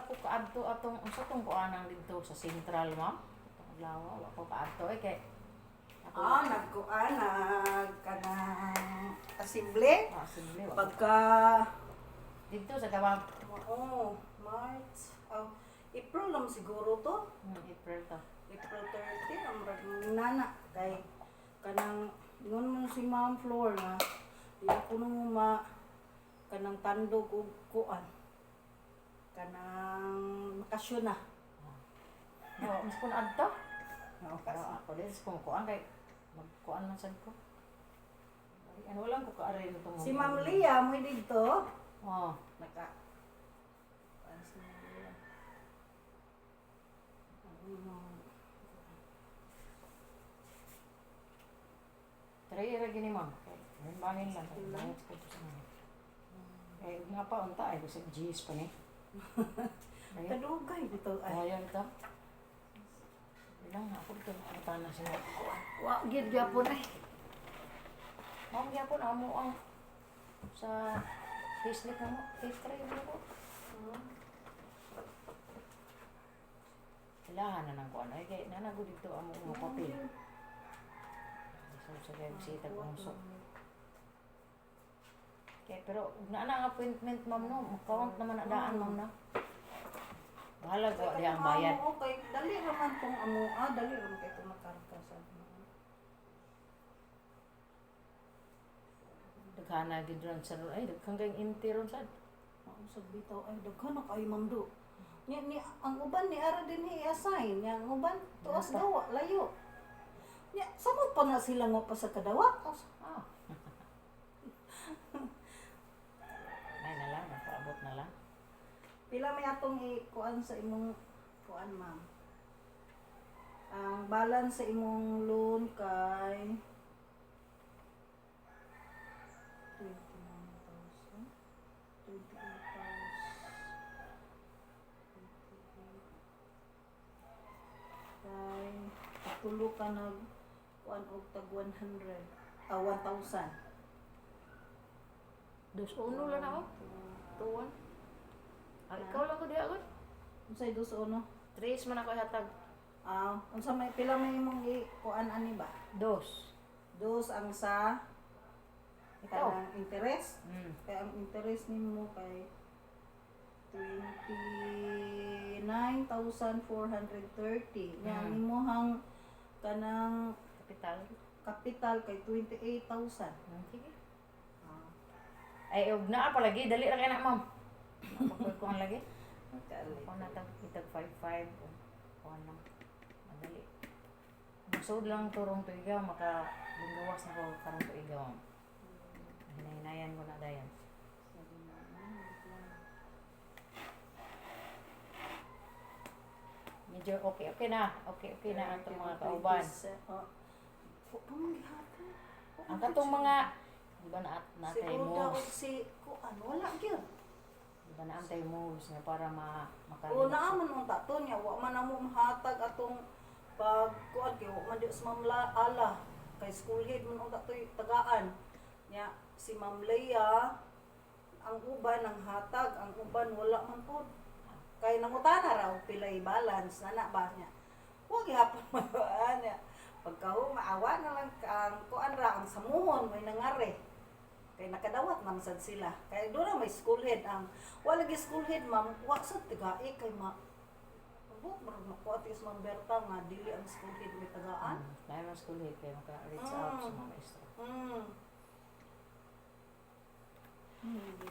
ko kaadto atong unsa tong kuanang dito sa Central, ma'am. Atong lawa wa ko kaadto kay ako Nagkuanag ka ng asimble. simple wa ko. Pagka, Dito sa Tawag. March, April lang siguro to. April to. April 30, ang nana. Kay, kanang, ingon mo si Ma'am Flor nga, di ako nung kanang tandog o kuan. Kanang bakasyon na. Mas kun adto. Kasi, Ako din kung kuan kay magkuan man sad ko. Ay, ano lang ko kaari nito mo. si Ma'am Lia mo dito. Oh, Naka, kuan si Ma'am Lia. try ra gini ma'am. May bangin lang. Bangin ko to sa mga. Eh, nga pa unta ay bisag GS pa ni. Ayun. Kadugay dito. Ay, Ayun ito. Ilang ako ito. Ang tanah siya. wa gid gyapon ay. Ma'am, yapon amo ang sa facelift na mo. Face try mo ko. Kailangan na ng kuan. Ay, kaya nanago dito amo mga papel. So, sa bisita ko ang sok. Okay, pero na ang appointment, ma'am, no? Count naman na daan, ma'am, na. Bahala ko, di ang bayad. Okay, dali raman tong dali raman kay itong makarga sa Daghana gid ron sa ay daghang kang inti ron sad. Mausag bitaw ay daghan na kay Ma'am Do. Ni ang uban ni ara din i-assign, yang uban tuas Nasa? dawa layo. Nya samot pa na sila nga pa sa kadawa. Ah. Ay na lang, nakaabot na lang. Pila may atong ikuan sa imong kuan, ma'am. Ang balance sa imong loan kay 29,000, 28,000, kay tulo ka nag kuan og tag 100, 1,000. Dos uno lang ako. Tuwan. Ah, ikaw lang ko di agad. Unsay dos uno? Tres man ako hatag. Unsa may pila may imong kuan ani ba? Dos. Dos ang sa Ikaw. kanang interest. Mm. Kaya ang interest nimo kay 29,430. Nya Mm. nimuhang kanang Kapital. capital kay 28,000. Sige. Ay, og naa pa lagi, dali ra kay na, ma'am. Napapag ko ang lagi. Ako na itag 5-5. Kuha lang. Madali. Masud lang turong tuiga, makalinggawas na ko karong tuiga, ma'am. Hinahinayan ko na dayan. Medyo okay na. Okay na ang itong mga kauban. Ang katong mga, di ba natay Siguro daw moves? si kuan wala gyud. Di ba naantay moves nga para O makalina? naaman mong tato niya, wa man amo mahatag atong pag kuan kay wa man di sa Ma'am Ala kay school head man ang tatoy tagaan. Nya si Ma'am Leia ang uban ang hatag, ang uban wala man pod. Kay nangutana raw pilay balance nana ba niya. Wa gyapon man niya. Pagka maawa na lang ang kuan ra ang samuhon may nangari. Kay nakadawat man sad sila. Kay doon na may school head ang wala gi school head ma'am wa sa tigai kay ma Buk marag makuha tis Ma'am Berta nga dili ang school head may tagaan. Dahil mas kulit kayo maka-reach out sa mga maestro. Hindi.